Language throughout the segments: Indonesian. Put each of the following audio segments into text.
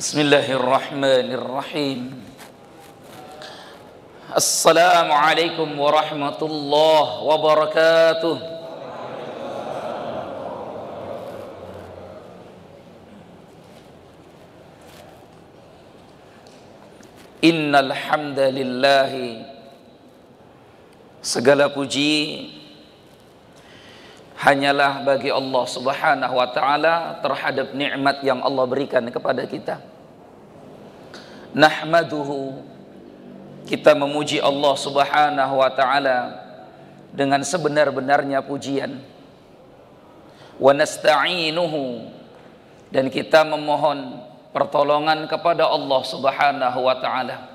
Bismillahirrahmanirrahim. Assalamualaikum warahmatullahi wabarakatuh. Innal hamdalillahi, segala puji hanyalah bagi Allah Subhanahu wa taala terhadap nikmat yang Allah berikan kepada kita. Nahmaduhu, kita memuji Allah Subhanahu wa taala dengan sebenar-benarnya pujian. Wa nasta'inuhu, dan kita memohon pertolongan kepada Allah Subhanahu wa taala.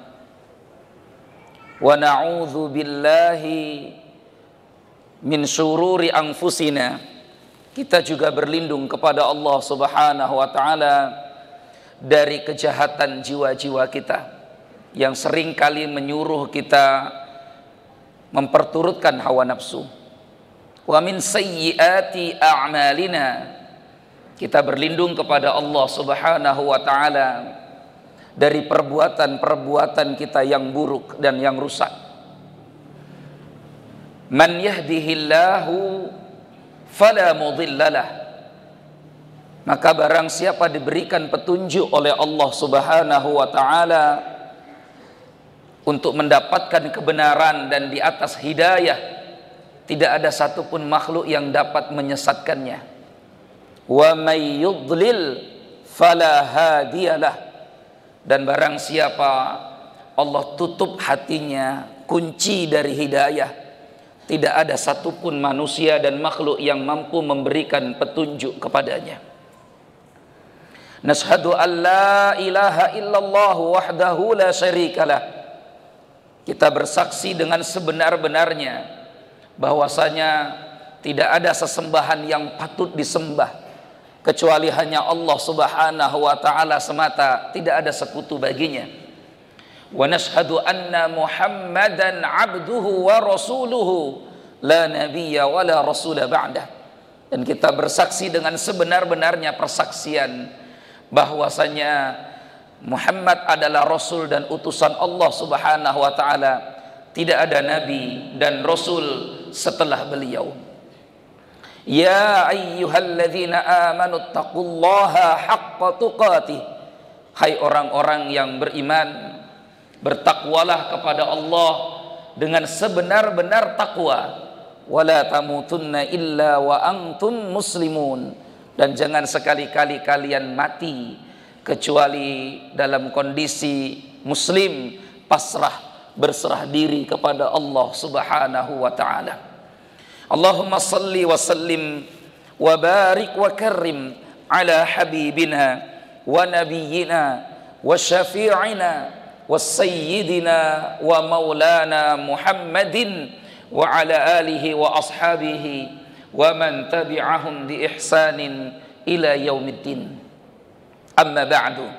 Wa na'udzu billahi min syururi anfusina, kita juga berlindung kepada Allah Subhanahu wa taala dari kejahatan jiwa-jiwa kita yang sering kali menyuruh kita memperturutkan hawa nafsu. Wa min sayyiati a'malina, kita berlindung kepada Allah Subhanahu wa taala dari perbuatan-perbuatan kita yang buruk dan yang rusak. Man yahdihillahu fala mudhillalah, maka barang siapa diberikan petunjuk oleh Allah Subhanahu wa taala untuk mendapatkan kebenaran dan di atas hidayah, tidak ada satupun makhluk yang dapat menyesatkannya. Wa may yudlil fala hadiyalah, dan barang siapa Allah tutup hatinya, kunci dari hidayah, tidak ada satupun manusia dan makhluk yang mampu memberikan petunjuk kepadanya. Nashhadu an la ilaha illallah wahdahu la syarikalah, kita bersaksi dengan sebenar-benarnya bahwasanya tidak ada sesembahan yang patut disembah kecuali hanya Allah Subhanahu wa taala semata, tidak ada sekutu baginya. Wa nashhadu anna Muhammadan abduhu wa rasuluhu la nabiyya wa la rasula ba'dah, dan kita bersaksi dengan sebenar-benarnya persaksian bahwasanya Muhammad adalah rasul dan utusan Allah Subhanahu wa taala, tidak ada nabi dan rasul setelah beliau. Ya ayyuhalladzina amanu taqullaha haqqa tuqatih, hai orang-orang yang beriman, bertakwalah kepada Allah dengan sebenar-benar takwa. Wala tamutunna illa wa antum muslimun, dan jangan sekali-kali kalian mati kecuali dalam kondisi muslim, pasrah, berserah diri kepada Allah Subhanahu wa taala. Allahumma salli wa sallim wa barik wa karrim ala habibina wa nabiyyina wa syafi'ina wa sayyidina wa maulana Muhammadin wa ala alihi wa ashabihi wa man tabi'ahum bi ihsanin ila yaumiddin. Amma ba'du.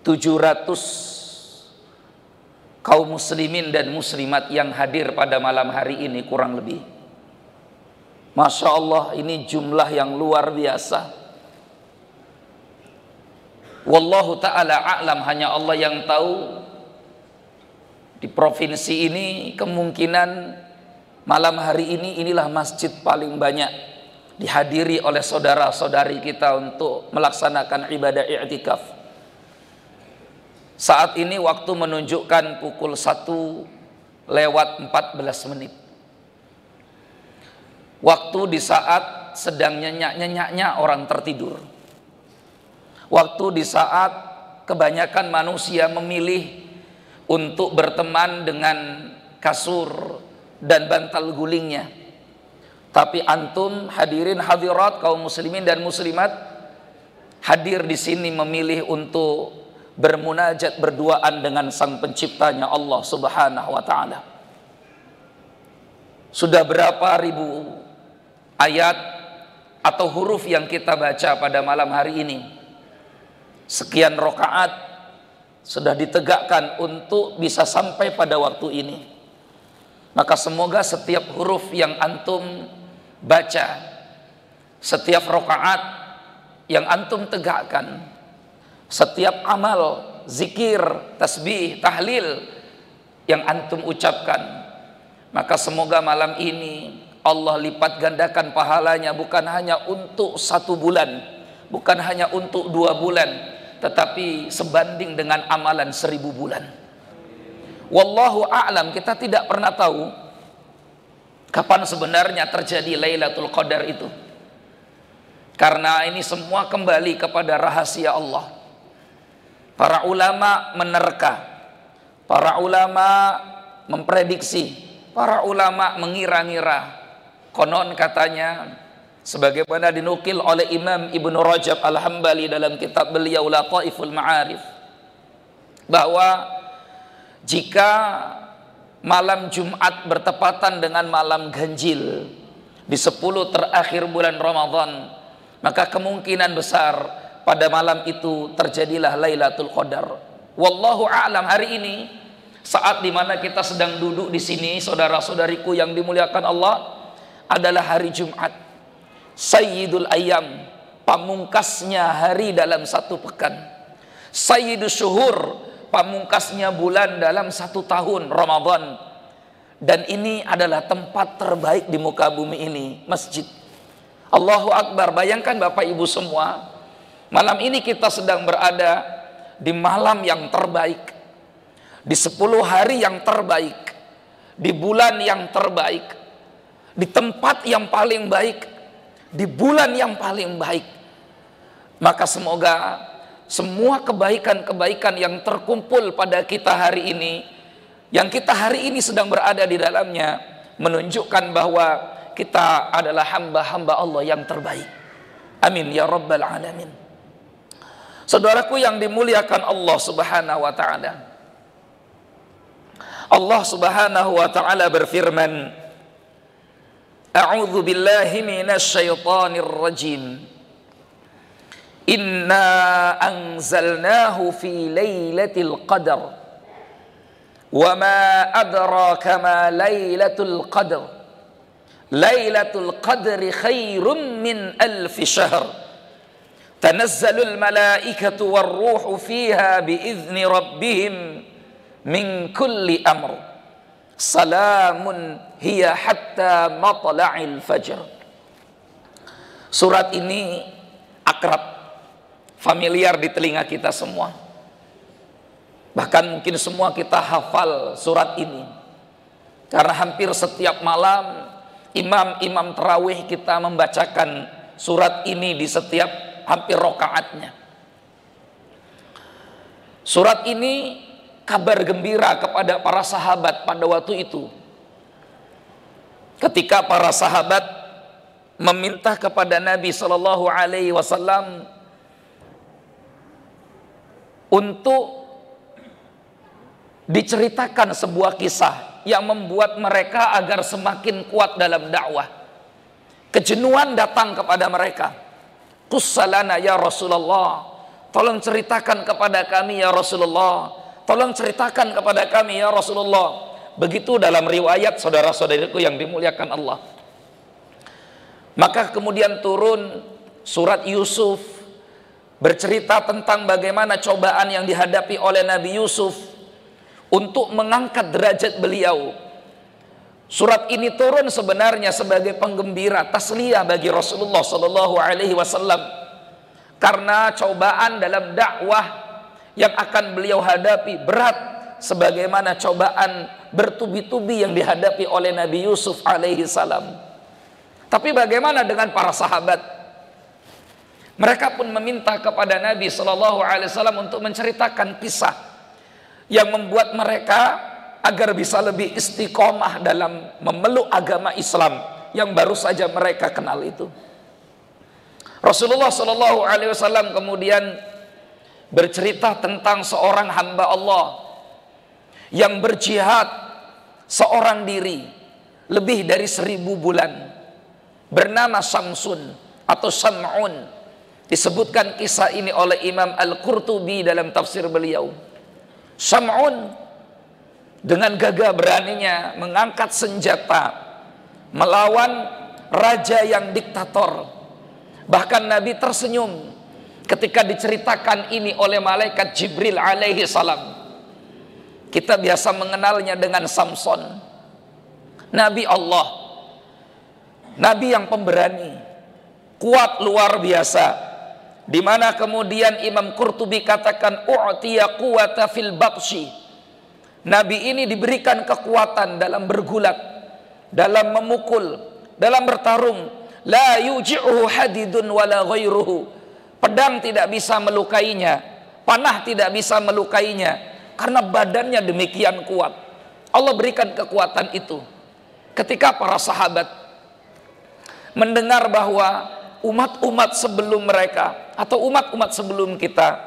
700 kaum muslimin dan muslimat yang hadir pada malam hari ini kurang lebih. Masya Allah, ini jumlah yang luar biasa. Wallahu ta'ala a'lam, hanya Allah yang tahu. Di provinsi ini kemungkinan malam hari ini inilah masjid paling banyak dihadiri oleh saudara-saudari kita untuk melaksanakan ibadah i'tikaf. Saat ini waktu menunjukkan pukul 1:14. Waktu di saat sedang nyenyak-nyenyaknya orang tertidur. Waktu di saat kebanyakan manusia memilih untuk berteman dengan kasur dan bantal gulingnya. Tapi antum hadirin hadirat kaum muslimin dan muslimat hadir di sini memilih untuk bermunajat, berduaan dengan sang penciptanya Allah Subhanahu wa taala. Sudah berapa ribu ayat atau huruf yang kita baca pada malam hari ini? Sekian rakaat sudah ditegakkan untuk bisa sampai pada waktu ini. Maka semoga setiap huruf yang antum baca, setiap rakaat yang antum tegakkan, setiap amal, zikir, tasbih, tahlil yang antum ucapkan, maka semoga malam ini Allah lipat gandakan pahalanya, bukan hanya untuk 1 bulan, bukan hanya untuk 2 bulan, tetapi sebanding dengan amalan 1000 bulan. Wallahu a'lam, kita tidak pernah tahu kapan sebenarnya terjadi Lailatul Qadar itu. Karena ini semua kembali kepada rahasia Allah. Para ulama menerka, para ulama memprediksi, para ulama mengira-ngira. Konon katanya, sebagaimana dinukil oleh Imam Ibnu Rajab Al-Hambali dalam kitab beliau Lataiful Ma'arif, bahwa jika malam Jumat bertepatan dengan malam ganjil di 10 terakhir bulan Ramadan, maka kemungkinan besar pada malam itu terjadilah Lailatul Qadar. Wallahu a'lam. Hari ini, saat dimana kita sedang duduk di sini, saudara-saudariku yang dimuliakan Allah, adalah hari Jumat, Sayyidul Ayyam, pamungkasnya hari dalam 1 pekan, Sayyidus Syuhur, pamungkasnya bulan dalam 1 tahun, Ramadan. Dan ini adalah tempat terbaik di muka bumi ini, masjid. Allahu Akbar. Bayangkan Bapak Ibu semua, malam ini kita sedang berada di malam yang terbaik, di 10 hari yang terbaik, di bulan yang terbaik, di tempat yang paling baik, di bulan yang paling baik. Maka semoga semua kebaikan-kebaikan yang terkumpul pada kita hari ini, yang kita hari ini sedang berada di dalamnya, menunjukkan bahwa kita adalah hamba-hamba Allah yang terbaik. Amin ya rabbal alamin. Saudaraku yang dimuliakan Allah subhanahu wa ta'ala, Allah subhanahu wa ta'ala berfirman, A'udzu billahi minasy syaithanir rajim. Inna anzalnahu fi lailatul qadar. Wa ma adraka ma lailatul qadar. Lailatul qadri khairum min alfi syahr. Tanazzalul malaikatu war ruhu fiha biizni rabbihim min kulli amr. Salamun hiya hatta matla'il fajr. Surat ini akrab, familiar di telinga kita semua. Bahkan mungkin semua kita hafal surat ini, karena hampir setiap malam imam-imam tarawih kita membacakan surat ini di setiap hampir rokaatnya. Surat ini kabar gembira kepada para sahabat pada waktu itu, ketika para sahabat meminta kepada Nabi Shallallahu Alaihi Wasallam untuk diceritakan sebuah kisah yang membuat mereka agar semakin kuat dalam dakwah. Kejenuhan datang kepada mereka. Qussalana ya Rasulullah, tolong ceritakan kepada kami ya Rasulullah, tolong ceritakan kepada kami ya Rasulullah. Begitu dalam riwayat, saudara-saudariku yang dimuliakan Allah. Maka kemudian turun surat Yusuf, bercerita tentang bagaimana cobaan yang dihadapi oleh Nabi Yusuf untuk mengangkat derajat beliau. Surat ini turun sebenarnya sebagai penggembira, tasliyah bagi Rasulullah Sallallahu Alaihi Wasallam, karena cobaan dalam dakwah yang akan beliau hadapi berat, sebagaimana cobaan bertubi-tubi yang dihadapi oleh Nabi Yusuf alaihi salam. Tapi bagaimana dengan para sahabat? Mereka pun meminta kepada Nabi Sallallahu Alaihi Wasallam untuk menceritakan kisah yang membuat mereka agar bisa lebih istiqomah dalam memeluk agama Islam yang baru saja mereka kenal itu. Rasulullah Sallallahu Alaihi Wasallam kemudian bercerita tentang seorang hamba Allah yang berjihad seorang diri lebih dari 1000 bulan, bernama Samsun atau Sam'un. Disebutkan kisah ini oleh Imam Al-Qurtubi dalam tafsir beliau. Sam'un dengan gagah beraninya mengangkat senjata melawan raja yang diktator. Bahkan Nabi tersenyum ketika diceritakan ini oleh malaikat Jibril alaihi salam. Kita biasa mengenalnya dengan Samson, Nabi Allah, Nabi yang pemberani, kuat luar biasa, di mana kemudian Imam Qurtubi katakan u'tiya quwata fil batshi. Nabi ini diberikan kekuatan dalam bergulat, dalam memukul, dalam bertarung. La yuji'uhu hadidun wala ghairuhu. Pedang tidak bisa melukainya, panah tidak bisa melukainya, karena badannya demikian kuat. Allah berikan kekuatan itu. Ketika para sahabat mendengar bahwa umat-umat sebelum mereka atau umat-umat sebelum kita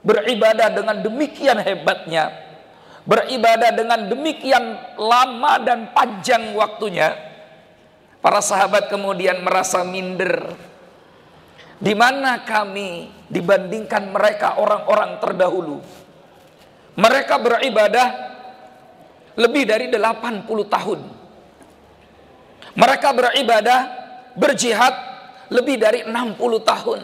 beribadah dengan demikian hebatnya, beribadah dengan demikian lama dan panjang waktunya, para sahabat kemudian merasa minder. Di mana kami dibandingkan mereka orang-orang terdahulu? Mereka beribadah lebih dari 80 tahun. Mereka beribadah, berjihad lebih dari 60 tahun.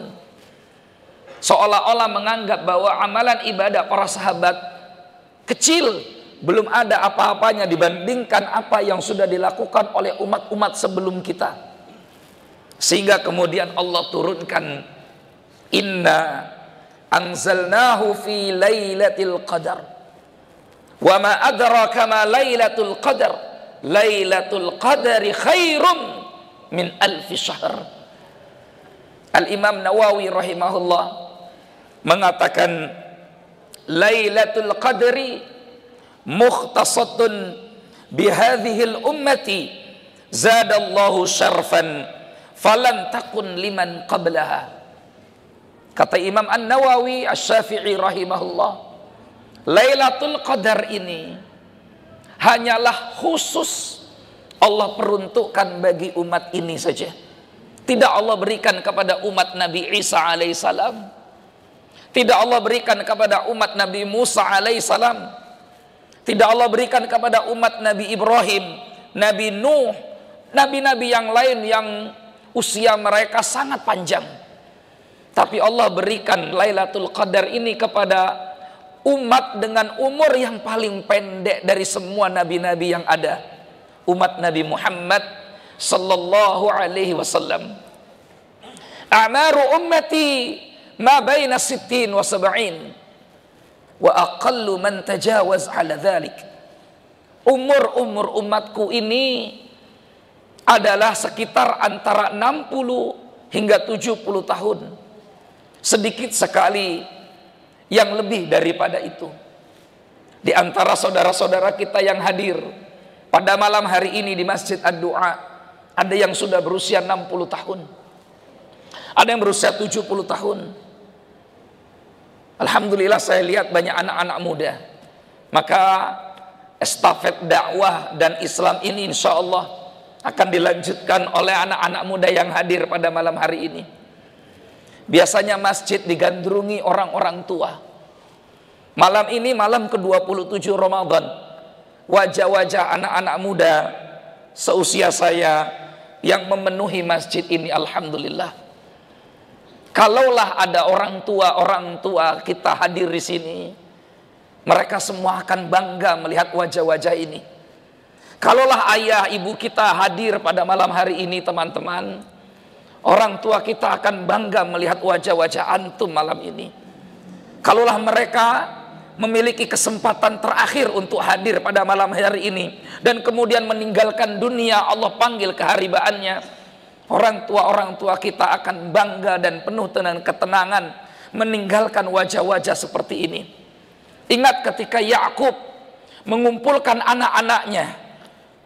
Seolah-olah menganggap bahwa amalan ibadah para sahabat kecil, belum ada apa-apanya dibandingkan apa yang sudah dilakukan oleh umat-umat sebelum kita. Sehingga kemudian Allah turunkan, inna anzalnahu fi lailatul qadar wa ma adraka ma lailatul qadar lailatul qadari khairum min alfi syahr. Al-Imam Nawawi rahimahullah mengatakan lailatul qadri mukhtasatun bihadhil ummati zadallahu syarfan falan takun liman qablaha. Kata Imam An-Nawawi Asy-Syafi'i rahimahullah, Lailatul Qadar ini hanyalah khusus Allah peruntukkan bagi umat ini saja. Tidak Allah berikan kepada umat Nabi Isa alaihissalam, tidak Allah berikan kepada umat Nabi Musa alaihissalam, tidak Allah berikan kepada umat Nabi Ibrahim, Nabi Nuh, nabi-nabi yang lain yang usia mereka sangat panjang. Tapi Allah berikan Lailatul Qadar ini kepada umat dengan umur yang paling pendek dari semua nabi-nabi yang ada, umat Nabi Muhammad sallallahu alaihi wasallam. A'maru ummati ma baina 60 wa 70 wa aqallu man tajawaz ala dhalik. Umur umatku ini adalah sekitar antara 60 hingga 70 tahun. Sedikit sekali yang lebih daripada itu. Di antara saudara-saudara kita yang hadir pada malam hari ini di Masjid Ad-Du'a, ada yang sudah berusia 60 tahun, ada yang berusia 70 tahun. Alhamdulillah saya lihat banyak anak-anak muda. Maka estafet dakwah dan Islam ini insya Allah akan dilanjutkan oleh anak-anak muda yang hadir pada malam hari ini. Biasanya masjid digandrungi orang-orang tua. Malam ini malam ke-27 Ramadan, wajah-wajah anak-anak muda seusia saya yang memenuhi masjid ini, alhamdulillah. Kalaulah ada orang tua kita hadir di sini, mereka semua akan bangga melihat wajah-wajah ini. Kalaulah ayah ibu kita hadir pada malam hari ini, teman-teman, orang tua kita akan bangga melihat wajah-wajah antum malam ini. Kalaulah mereka memiliki kesempatan terakhir untuk hadir pada malam hari ini dan kemudian meninggalkan dunia, Allah panggil keharibaannya, orang tua kita akan bangga dan penuh dengan ketenangan meninggalkan wajah-wajah seperti ini. Ingat ketika Yakub mengumpulkan anak-anaknya,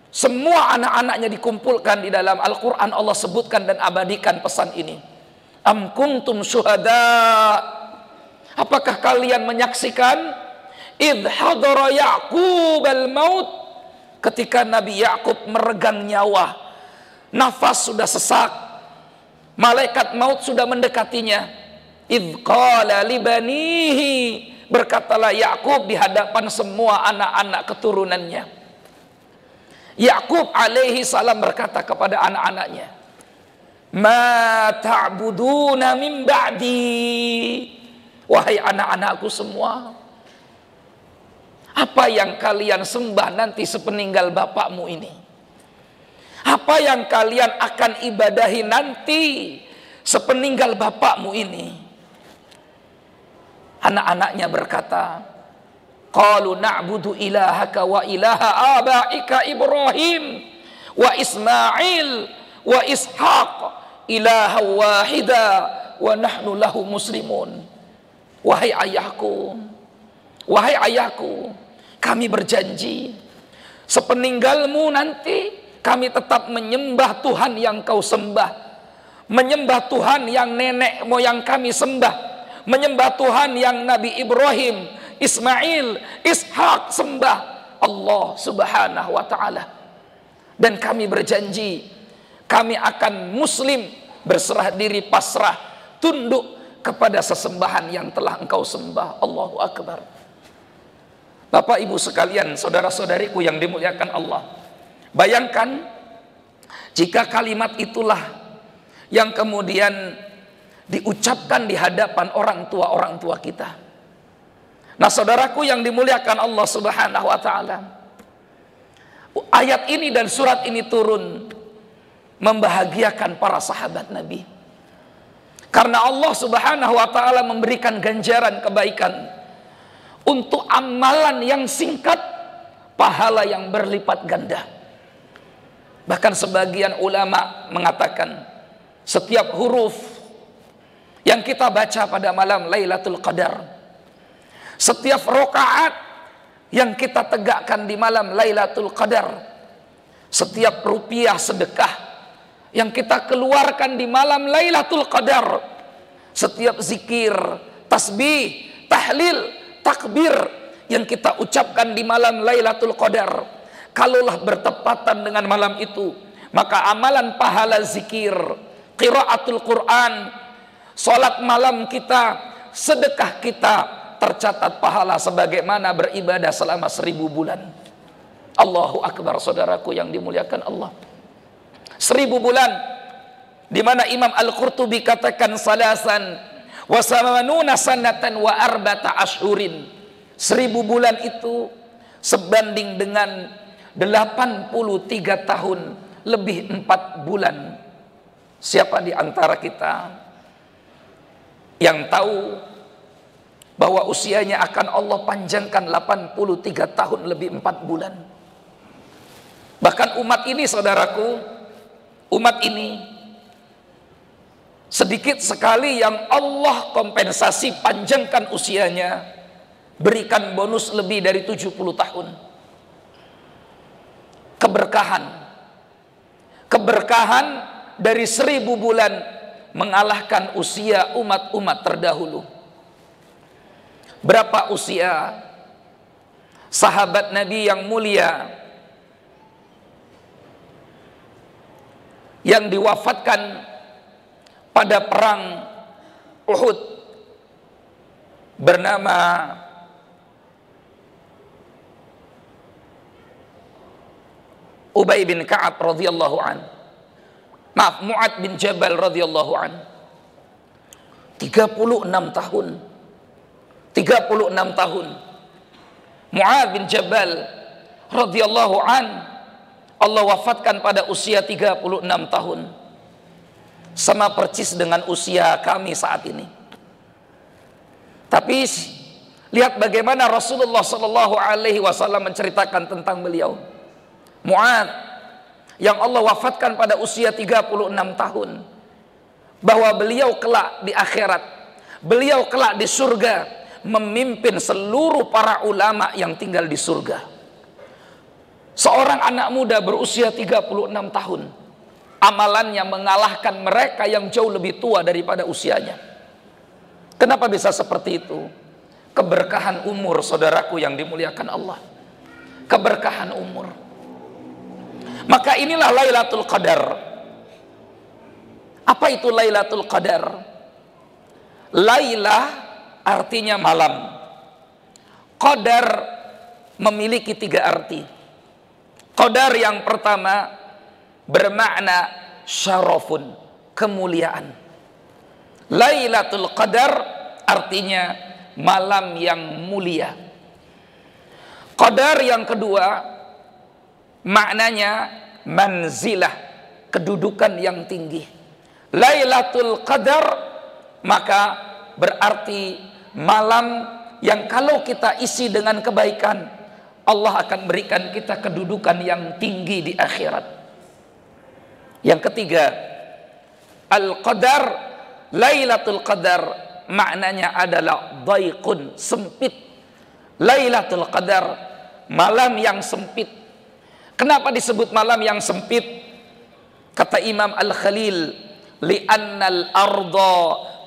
semua anak-anaknya dikumpulkan di dalam Al-Quran. Allah sebutkan dan abadikan pesan ini. Am kuntum syuhada, apakah kalian menyaksikan idh hadara Ya'qub al-maut, ketika Nabi Yakub meregang nyawa, nafas sudah sesak, malaikat maut sudah mendekatinya. Idh qala libanihi, berkatalah Yakub di hadapan semua anak-anak keturunannya. Yakub alaihi salam berkata kepada anak-anaknya, ma ta'buduna min ba'di. Wahai anak-anakku semua, apa yang kalian sembah nanti sepeninggal bapakmu ini? Apa yang kalian akan ibadahi nanti sepeninggal bapakmu ini? Anak-anaknya berkata, qalu na'budu ilahaka wa ilaha abaika Ibrahim wa Ismail wa Ishaq ilaha wahida wa nahnu lahu muslimun. Wahai ayahku, kami berjanji sepeninggalmu nanti kami tetap menyembah Tuhan yang kau sembah, menyembah Tuhan yang nenek moyang kami sembah, menyembah Tuhan yang Nabi Ibrahim, Ismail, Ishak sembah, Allah subhanahu wa ta'ala. Dan kami berjanji kami akan muslim, berserah diri, pasrah, tunduk kepada sesembahan yang telah engkau sembah. Allahu Akbar. Bapak ibu sekalian, saudara-saudariku yang dimuliakan Allah, bayangkan jika kalimat itulah yang kemudian diucapkan di hadapan orang tua kita. Nah saudaraku yang dimuliakan Allah subhanahu wa ta'ala, ayat ini dan surat ini turun membahagiakan para sahabat Nabi. Karena Allah subhanahu wa ta'ala memberikan ganjaran kebaikan untuk amalan yang singkat, pahala yang berlipat ganda. Bahkan sebagian ulama mengatakan setiap huruf yang kita baca pada malam Lailatul Qadar, setiap rakaat yang kita tegakkan di malam Lailatul Qadar, setiap rupiah sedekah yang kita keluarkan di malam Lailatul Qadar, setiap zikir, tasbih, tahlil, takbir yang kita ucapkan di malam Lailatul Qadar, kalaulah bertepatan dengan malam itu, maka amalan pahala zikir, qiraatul Quran, salat malam kita, sedekah kita tercatat pahala sebagaimana beribadah selama 1000 bulan. Allahu Akbar, saudaraku yang dimuliakan Allah. 1000 bulan, di mana Imam Al-Qurtubi katakan salasan wa samanuna sanatan wa arba'ata ashhurin. 1000 bulan itu sebanding dengan 83 tahun lebih 4 bulan. Siapa di antara kita yang tahu bahwa usianya akan Allah panjangkan 83 tahun lebih 4 bulan? Bahkan umat ini, saudaraku, umat ini sedikit sekali yang Allah kompensasi panjangkan usianya, berikan bonus lebih dari 70 tahun. Keberkahan dari 1000 bulan mengalahkan usia umat-umat terdahulu. Berapa usia sahabat Nabi yang mulia yang diwafatkan pada perang Uhud, bernama Ubay bin Ka'ab radhiyallahu an. Mu'ad bin Jabal radhiyallahu an. 36 tahun. 36 tahun. Mu'ad bin Jabal radhiyallahu an, Allah wafatkan pada usia 36 tahun. Sama persis dengan usia kami saat ini. Tapi lihat bagaimana Rasulullah sallallahu alaihi wasallam menceritakan tentang beliau. Mu'ad yang Allah wafatkan pada usia 36 tahun, bahwa beliau kelak di akhirat, beliau kelak di surga memimpin seluruh para ulama yang tinggal di surga. Seorang anak muda berusia 36 tahun, amalannya mengalahkan mereka yang jauh lebih tua daripada usianya. Kenapa bisa seperti itu? Keberkahan umur, saudaraku yang dimuliakan Allah. Keberkahan umur. Maka inilah Lailatul Qadar. Apa itu Lailatul Qadar? Lailah artinya malam. Qadar memiliki 3 arti. Qadar yang pertama bermakna syarafun, kemuliaan. Lailatul Qadar artinya malam yang mulia. Qadar yang kedua maknanya manzilah, kedudukan yang tinggi. Lailatul Qadar maka berarti malam yang kalau kita isi dengan kebaikan, Allah akan berikan kita kedudukan yang tinggi di akhirat. Yang ketiga, Al-Qadar, Lailatul Qadar maknanya adalah dhaiqun, sempit. Lailatul Qadar, malam yang sempit. Kenapa disebut malam yang sempit? Kata Imam Al-Khalil, li'annal arda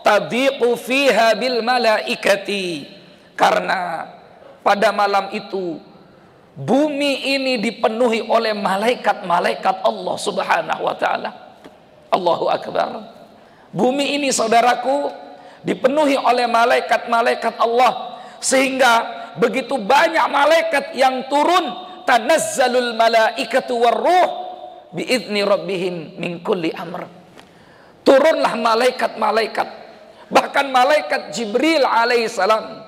tadiqu fiha bil malaikati, karena pada malam itu bumi ini dipenuhi oleh malaikat-malaikat Allah Subhanahu wa ta'ala. Allahu Akbar. Bumi ini, saudaraku, dipenuhi oleh malaikat-malaikat Allah, sehingga begitu banyak malaikat yang turun. Tanazzalul malaikatu warruh biizni rabbihim min kulli amr. Turunlah malaikat-malaikat, bahkan malaikat Jibril alaihissalam.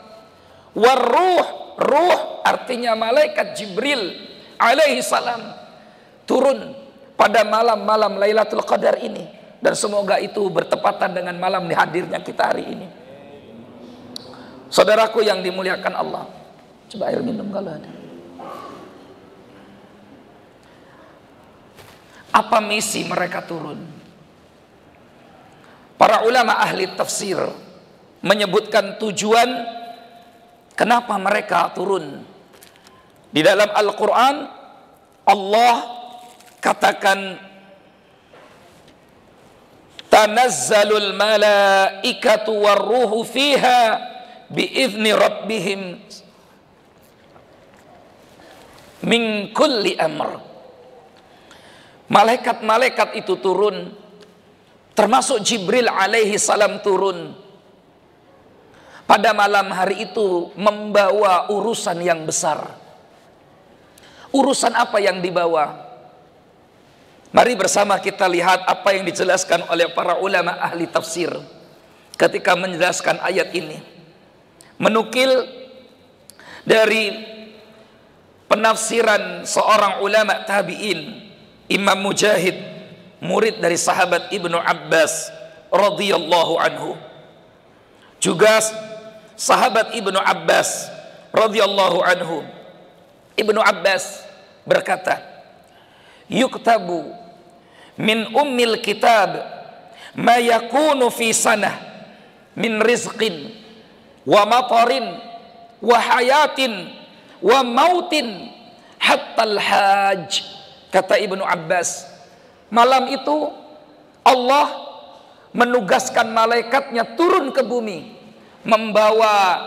Warruh, ruh artinya malaikat Jibril alaihissalam turun pada malam-malam Lailatul Qadar ini, dan semoga itu bertepatan dengan malam hadirnya kita hari ini. Saudaraku yang dimuliakan Allah, coba air minum kalau ada. Apa misi mereka turun? Para ulama ahli tafsir menyebutkan tujuan kenapa mereka turun. Di dalam Al-Quran Allah katakan, tanazzalul malaikatu warruhu fiha biizni rabbihim min kulli amr. Malaikat-malaikat itu turun, termasuk Jibril alaihi salam turun pada malam hari itu membawa urusan yang besar. Urusan apa yang dibawa? Mari bersama kita lihat apa yang dijelaskan oleh para ulama ahli tafsir ketika menjelaskan ayat ini. Menukil dari penafsiran seorang ulama tabi'in, Imam Mujahid, murid dari sahabat Ibnu Abbas radhiyallahu anhu. Juga sahabat Ibnu Abbas radhiyallahu anhu, Ibnu Abbas berkata, yuktabu min ummil kitab ma yakunu fi sanah min rizqin wa matarin wa hayatin wa mautin hatta al-hajj. Kata Ibnu Abbas, malam itu Allah menugaskan malaikatnya turun ke bumi membawa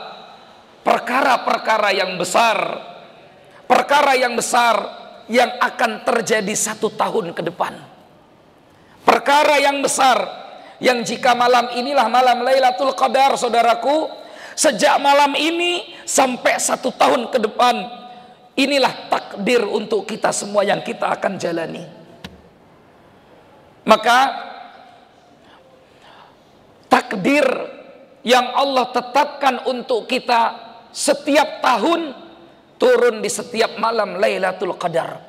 perkara-perkara yang besar, perkara yang besar yang akan terjadi 1 tahun ke depan. Perkara yang besar yang jika malam inilah malam Lailatul Qadar, saudaraku, sejak malam ini sampai 1 tahun ke depan, inilah takdir untuk kita semua yang kita akan jalani. Maka takdir yang Allah tetapkan untuk kita setiap tahun turun di setiap malam Lailatul Qadar.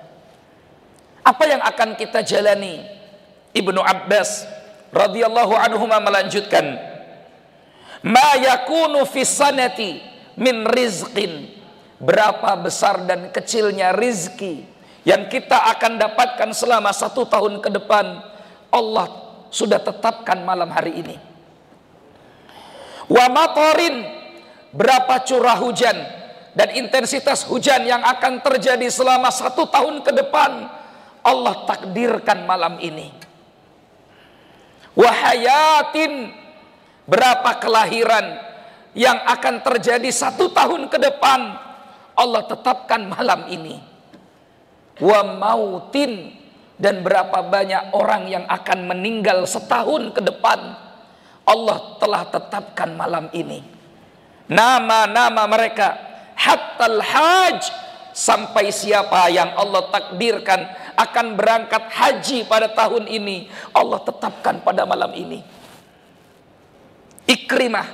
Apa yang akan kita jalani? Ibnu Abbas radhiyallahu anhu melanjutkan, ma yakunu fis sanati min rizqin, berapa besar dan kecilnya rizki yang kita akan dapatkan selama 1 tahun ke depan, Allah sudah tetapkan malam hari ini. Wa matarin, berapa curah hujan dan intensitas hujan yang akan terjadi selama 1 tahun ke depan, Allah takdirkan malam ini. Wa hayatin, berapa kelahiran yang akan terjadi 1 tahun ke depan, Allah tetapkan malam ini. Wa mautin, dan berapa banyak orang yang akan meninggal setahun ke depan, Allah telah tetapkan malam ini. Nama-nama mereka, hattal hajj, sampai siapa yang Allah takdirkan akan berangkat haji pada tahun ini, Allah tetapkan pada malam ini. Ikrimah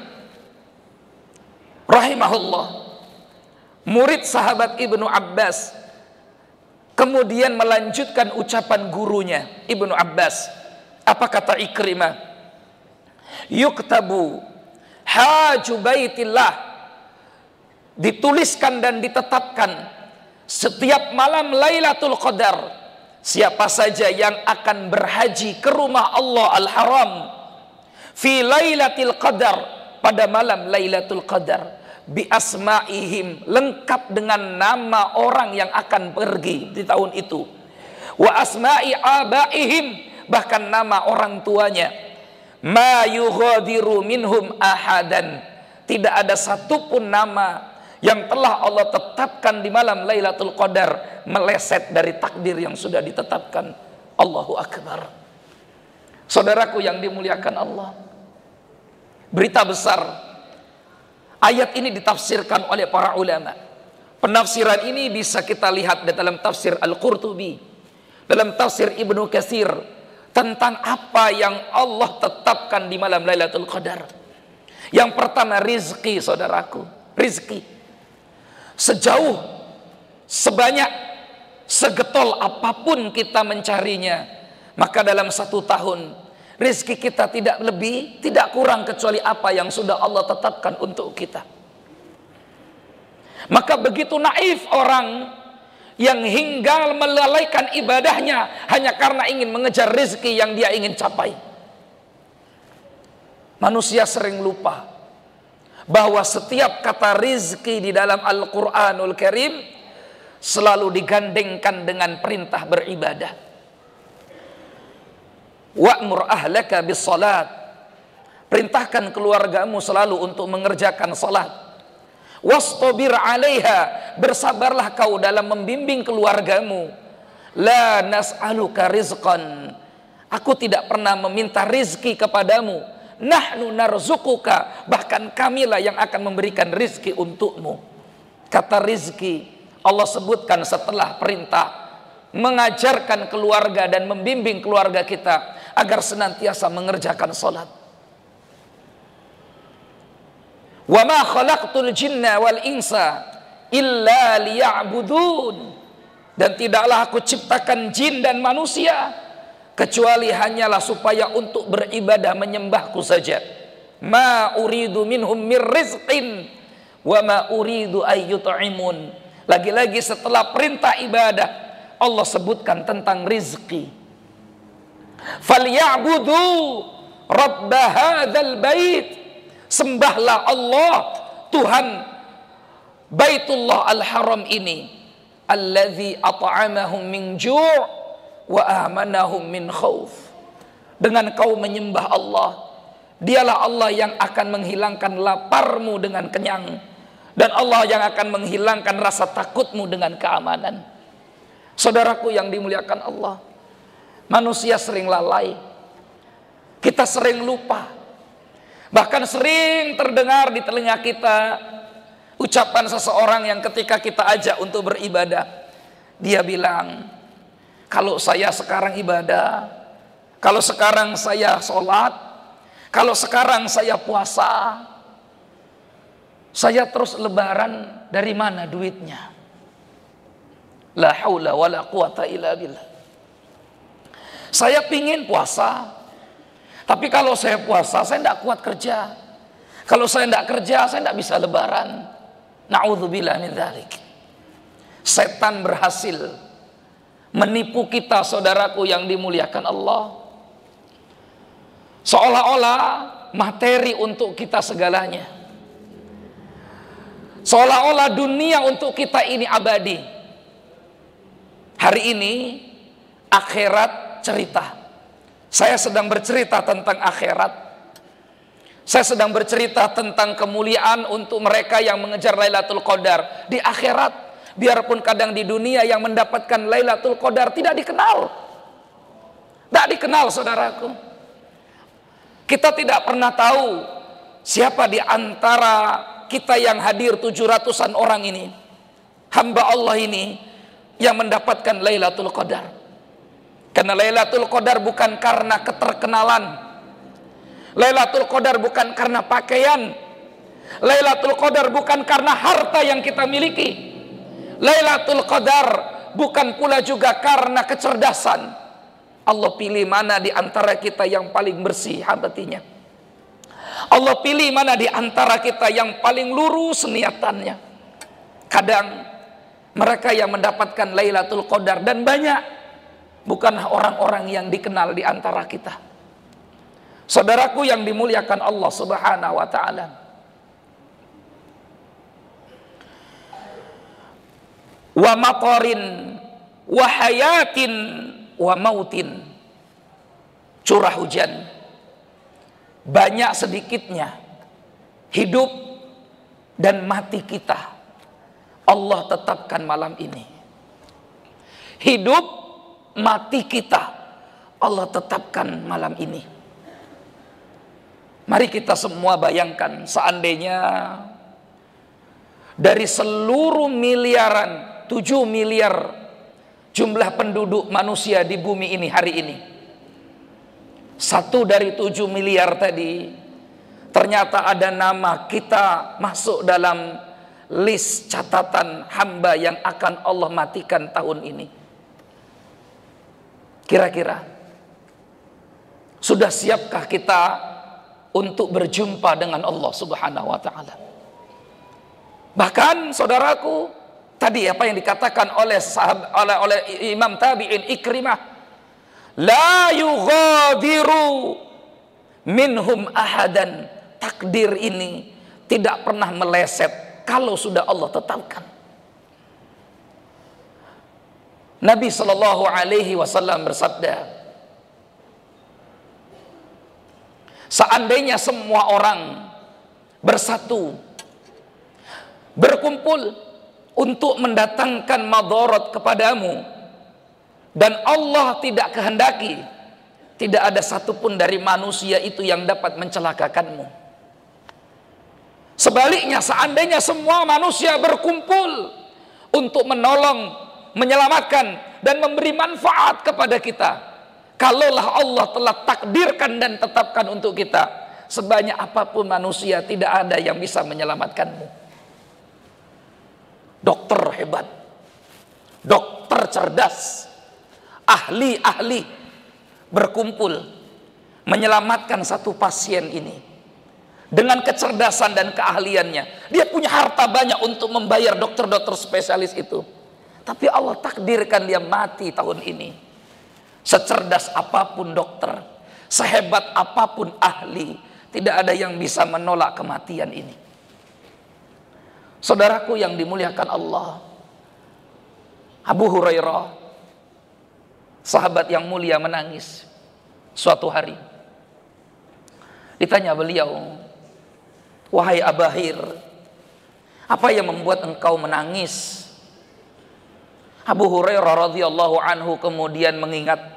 rahimahullah, murid sahabat Ibnu Abbas, kemudian melanjutkan ucapan gurunya Ibnu Abbas. Apa kata Ikrimah? Yuktabu haju baitillah, dituliskan dan ditetapkan setiap malam Lailatul Qadar, siapa saja yang akan berhaji ke rumah Allah Al-Haram fi Lailatul Qadar, pada malam Lailatul Qadar, bi asma'ihim, lengkap dengan nama orang yang akan pergi di tahun itu, wa asma'i abaihim, bahkan nama orang tuanya, ma yughadiru minhum ahadan, tidak ada satupun nama yang telah Allah tetapkan di malam Lailatul Qadar meleset dari takdir yang sudah ditetapkan. Allahu Akbar. Saudaraku yang dimuliakan Allah, berita besar. Ayat ini ditafsirkan oleh para ulama. Penafsiran ini bisa kita lihat di dalam tafsir Al-Qurtubi, dalam tafsir Ibnu Katsir, tentang apa yang Allah tetapkan di malam Lailatul Qadar. Yang pertama, rizki, saudaraku. Rizki. Sejauh, sebanyak, segetol apapun kita mencarinya, maka dalam satu tahun rizki kita tidak lebih, tidak kurang kecuali apa yang sudah Allah tetapkan untuk kita. Maka begitu naif orang yang hingga melalaikan ibadahnya hanya karena ingin mengejar rizki yang dia ingin capai. Manusia sering lupa bahwa setiap kata rizki di dalam Al-Quranul Karim selalu digandengkan dengan perintah beribadah. Wa'mur ahlaka bis salat, perintahkan keluargamu selalu untuk mengerjakan salat. Wastabir 'alaiha, bersabarlah kau dalam membimbing keluargamu. La nas'aluka rizqan, aku tidak pernah meminta rizki kepadamu. Nahnu narzuquka, bahkan kamilah yang akan memberikan rizki untukmu. Kata rizki Allah sebutkan setelah perintah mengajarkan keluarga dan membimbing keluarga kita agar senantiasa mengerjakan salat. Wa ma khalaqtul jinna wal insa illa liya'budun, dan tidaklah aku ciptakan jin dan manusia kecuali hanyalah supaya untuk beribadah menyembahku saja. Ma uridu minhum mir rizqin wa ma uridu ayyut'imun. Lagi-lagi setelah perintah ibadah Allah sebutkan tentang rizki. Falyabudu rabb hadzal bait, sembahlah Allah Tuhan Baitullah Al-Haram ini, allazi at'amahum min ju' wa amanahum min khauf. Dengan kau menyembah Allah, dialah Allah yang akan menghilangkan laparmu dengan kenyang, dan Allah yang akan menghilangkan rasa takutmu dengan keamanan. Saudaraku yang dimuliakan Allah, manusia sering lalai, kita sering lupa. Bahkan sering terdengar di telinga kita ucapan seseorang yang ketika kita ajak untuk beribadah, dia bilang, kalau saya sekarang ibadah, kalau sekarang saya sholat, kalau sekarang saya puasa, saya terus lebaran, dari mana duitnya? La haula wa la quwata illa billah. Saya pingin puasa, tapi kalau saya puasa saya tidak kuat kerja. Kalau saya tidak kerja saya tidak bisa lebaran. Na'udzubillah min dzalik. Setan berhasil menipu kita, saudaraku yang dimuliakan Allah. Seolah-olah materi untuk kita segalanya, seolah-olah dunia untuk kita ini abadi. Hari ini akhirat cerita. Saya sedang bercerita tentang akhirat. Saya sedang bercerita tentang kemuliaan untuk mereka yang mengejar Lailatul Qadar di akhirat. Biarpun kadang di dunia yang mendapatkan Lailatul Qadar tidak dikenal. Tidak dikenal, saudaraku. Kita tidak pernah tahu siapa di antara kita yang hadir 700-an orang ini, hamba Allah ini, yang mendapatkan Lailatul Qadar. Karena Lailatul Qadar bukan karena keterkenalan. Lailatul Qadar bukan karena pakaian. Lailatul Qadar bukan karena harta yang kita miliki. Lailatul Qadar bukan pula juga karena kecerdasan. Allah pilih mana di antara kita yang paling bersih hatinya. Allah pilih mana di antara kita yang paling lurus niatannya. Kadang mereka yang mendapatkan Lailatul Qadar, dan banyak, bukanlah orang-orang yang dikenal di antara kita. Saudaraku yang dimuliakan Allah Subhanahu wa taala. Wa matarin wa hayatin wa mautin. Curah hujan. Banyak sedikitnya hidup dan mati kita Allah tetapkan malam ini. Hidup mati kita Allah tetapkan malam ini. Mari kita semua bayangkan, seandainya dari seluruh miliaran 7 miliar jumlah penduduk manusia di bumi ini hari ini, 1 dari 7 miliar tadi ternyata ada nama kita masuk dalam list catatan hamba yang akan Allah matikan tahun ini. Kira-kira sudah siapkah kita untuk berjumpa dengan Allah Subhanahu wa taala? Bahkan saudaraku, tadi apa yang dikatakan oleh Imam Tabi'in Ikrimah, la yughadiru minhum ahadan. Takdir ini tidak pernah meleset kalau sudah Allah tetapkan. Nabi Shallallahu Alaihi Wasallam bersabda, seandainya semua orang bersatu, berkumpul untuk mendatangkan madarat kepadamu, dan Allah tidak kehendaki, tidak ada satupun dari manusia itu yang dapat mencelakakanmu. Sebaliknya, seandainya semua manusia berkumpul untuk menolong, menyelamatkan dan memberi manfaat kepada kita, kalaulah Allah telah takdirkan dan tetapkan untuk kita, sebanyak apapun manusia tidak ada yang bisa menyelamatkanmu. Dokter hebat, dokter cerdas, ahli-ahli berkumpul menyelamatkan satu pasien ini. Dengan kecerdasan dan keahliannya, dia punya harta banyak untuk membayar dokter-dokter spesialis itu. Tapi Allah takdirkan dia mati tahun ini. Secerdas apapun dokter, sehebat apapun ahli, tidak ada yang bisa menolak kematian ini. Saudaraku yang dimuliakan Allah, Abu Hurairah, sahabat yang mulia, menangis suatu hari. Ditanya beliau, wahai Abahir, apa yang membuat engkau menangis? Abu Hurairah radhiyallahu anhu kemudian mengingat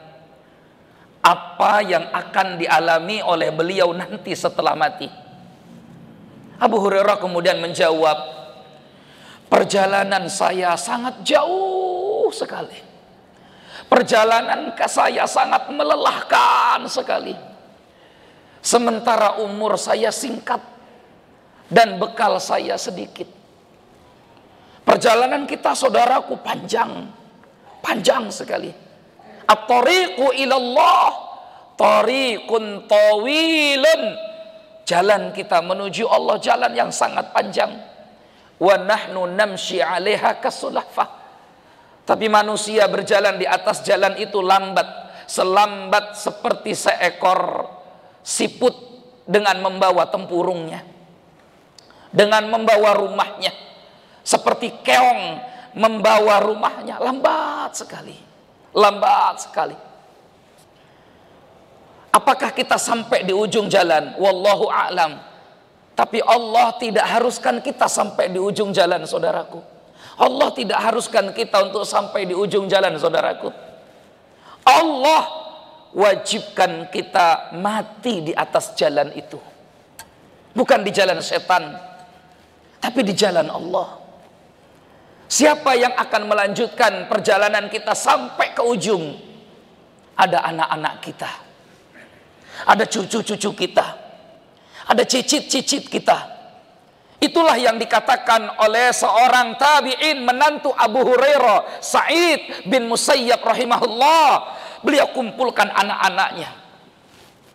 apa yang akan dialami oleh beliau nanti setelah mati. Abu Hurairah kemudian menjawab, perjalanan saya sangat jauh sekali. Perjalanan saya sangat melelahkan sekali. Sementara umur saya singkat dan bekal saya sedikit. Perjalanan kita, saudaraku, panjang sekali. At-tariqu ilallah tariqun tawilun. Jalan kita menuju Allah jalan yang sangat panjang. Wa nahnu namshi 'alaiha kasulafah. Tapi manusia berjalan di atas jalan itu lambat, selambat seperti seekor siput dengan membawa tempurungnya, dengan membawa rumahnya, seperti keong membawa rumahnya. Lambat sekali, lambat sekali. Apakah kita sampai di ujung jalan? Wallahu a'lam. Tapi Allah tidak haruskan kita sampai di ujung jalan, saudaraku. Allah tidak haruskan kita untuk sampai di ujung jalan, saudaraku. Allah wajibkan kita mati di atas jalan itu. Bukan di jalan setan, tapi di jalan Allah. Siapa yang akan melanjutkan perjalanan kita sampai ke ujung? ada anak-anak kita, ada cucu-cucu kita, ada cicit-cicit kita. Itulah yang dikatakan oleh seorang tabi'in menantu Abu Hurairah, Sa'id bin Musayyab rahimahullah. Beliau kumpulkan anak-anaknya.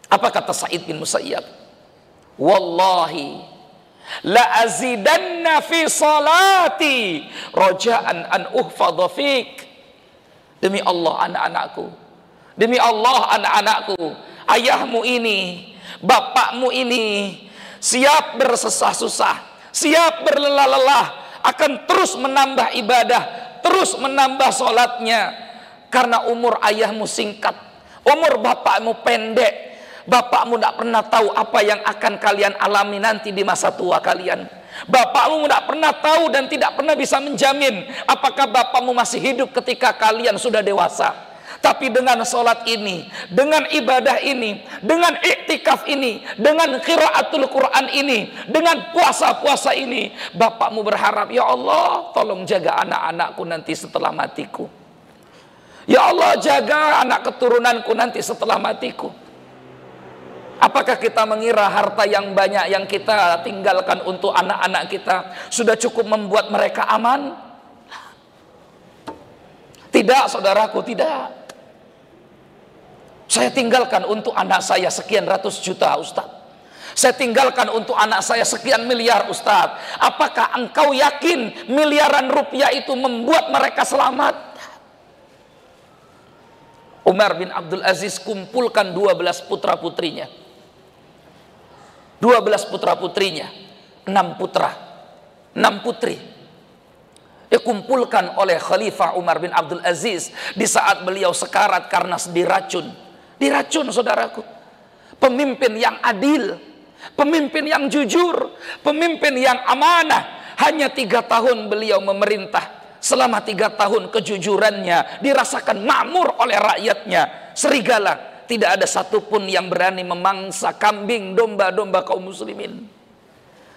Apa kata Sa'id bin Musayyab? Wallahi la azidanna fi salati raja'an an uhfadha fik. Demi Allah anak-anakku, demi Allah anak-anakku, ayahmu ini, bapakmu ini siap bersusah-susah, siap berlelah-lelah, akan terus menambah ibadah, terus menambah sholatnya, karena umur ayahmu singkat, umur bapakmu pendek. Bapakmu tidak pernah tahu apa yang akan kalian alami nanti di masa tua kalian. Bapakmu tidak pernah tahu dan tidak pernah bisa menjamin apakah bapakmu masih hidup ketika kalian sudah dewasa. Tapi dengan sholat ini, dengan ibadah ini, dengan iktikaf ini, dengan qiraatul Quran ini, dengan puasa-puasa ini, bapakmu berharap, ya Allah tolong jaga anak-anakku nanti setelah matiku. Ya Allah jaga anak keturunanku nanti setelah matiku. Apakah kita mengira harta yang banyak yang kita tinggalkan untuk anak-anak kita sudah cukup membuat mereka aman? Tidak, saudaraku, tidak. Saya tinggalkan untuk anak saya sekian ratus juta, Ustaz. Saya tinggalkan untuk anak saya sekian miliar, Ustaz. Apakah engkau yakin miliaran rupiah itu membuat mereka selamat? Umar bin Abdul Aziz kumpulkan 12 putra-putrinya. 12 putra-putrinya, 6 putra, 6 putri. Dikumpulkan oleh Khalifah Umar bin Abdul Aziz di saat beliau sekarat karena diracun. Diracun, saudaraku. Pemimpin yang adil, pemimpin yang jujur, pemimpin yang amanah. Hanya 3 tahun beliau memerintah. Selama 3 tahun kejujurannya dirasakan makmur oleh rakyatnya. Serigala tidak ada satupun yang berani memangsa kambing, domba-domba kaum muslimin.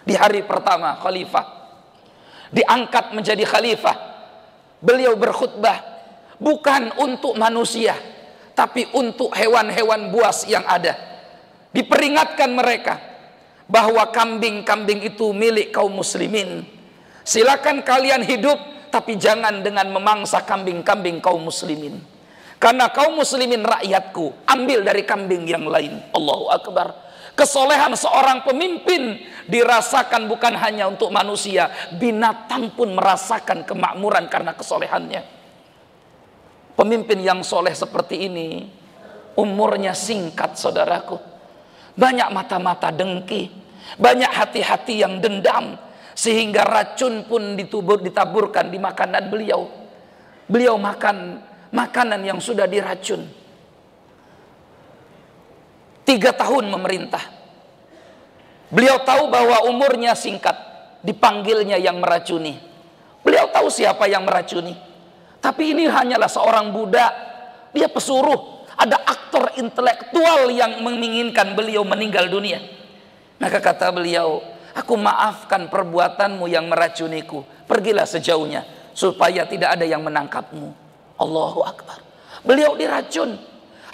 Di hari pertama khalifah diangkat menjadi khalifah, beliau berkhutbah bukan untuk manusia, tapi untuk hewan-hewan buas yang ada. Diperingatkan mereka bahwa kambing-kambing itu milik kaum muslimin. Silakan kalian hidup, tapi jangan dengan memangsa kambing-kambing kaum muslimin. Karena kaum muslimin rakyatku, ambil dari kambing yang lain. Allahu Akbar. Kesolehan seorang pemimpin dirasakan bukan hanya untuk manusia, binatang pun merasakan kemakmuran karena kesolehannya. Pemimpin yang soleh seperti ini umurnya singkat, saudaraku. Banyak mata-mata dengki, banyak hati-hati yang dendam, sehingga racun pun ditaburkan di makanan beliau. Beliau makan makanan yang sudah diracun. 3 tahun memerintah. Beliau tahu bahwa umurnya singkat, dipanggilnya yang meracuni. Beliau tahu siapa yang meracuni. Tapi ini hanyalah seorang budak, dia pesuruh. Ada aktor intelektual yang menginginkan beliau meninggal dunia. Maka kata beliau, aku maafkan perbuatanmu yang meracuniku. Pergilah sejauhnya supaya tidak ada yang menangkapmu. Allahu Akbar. Beliau diracun,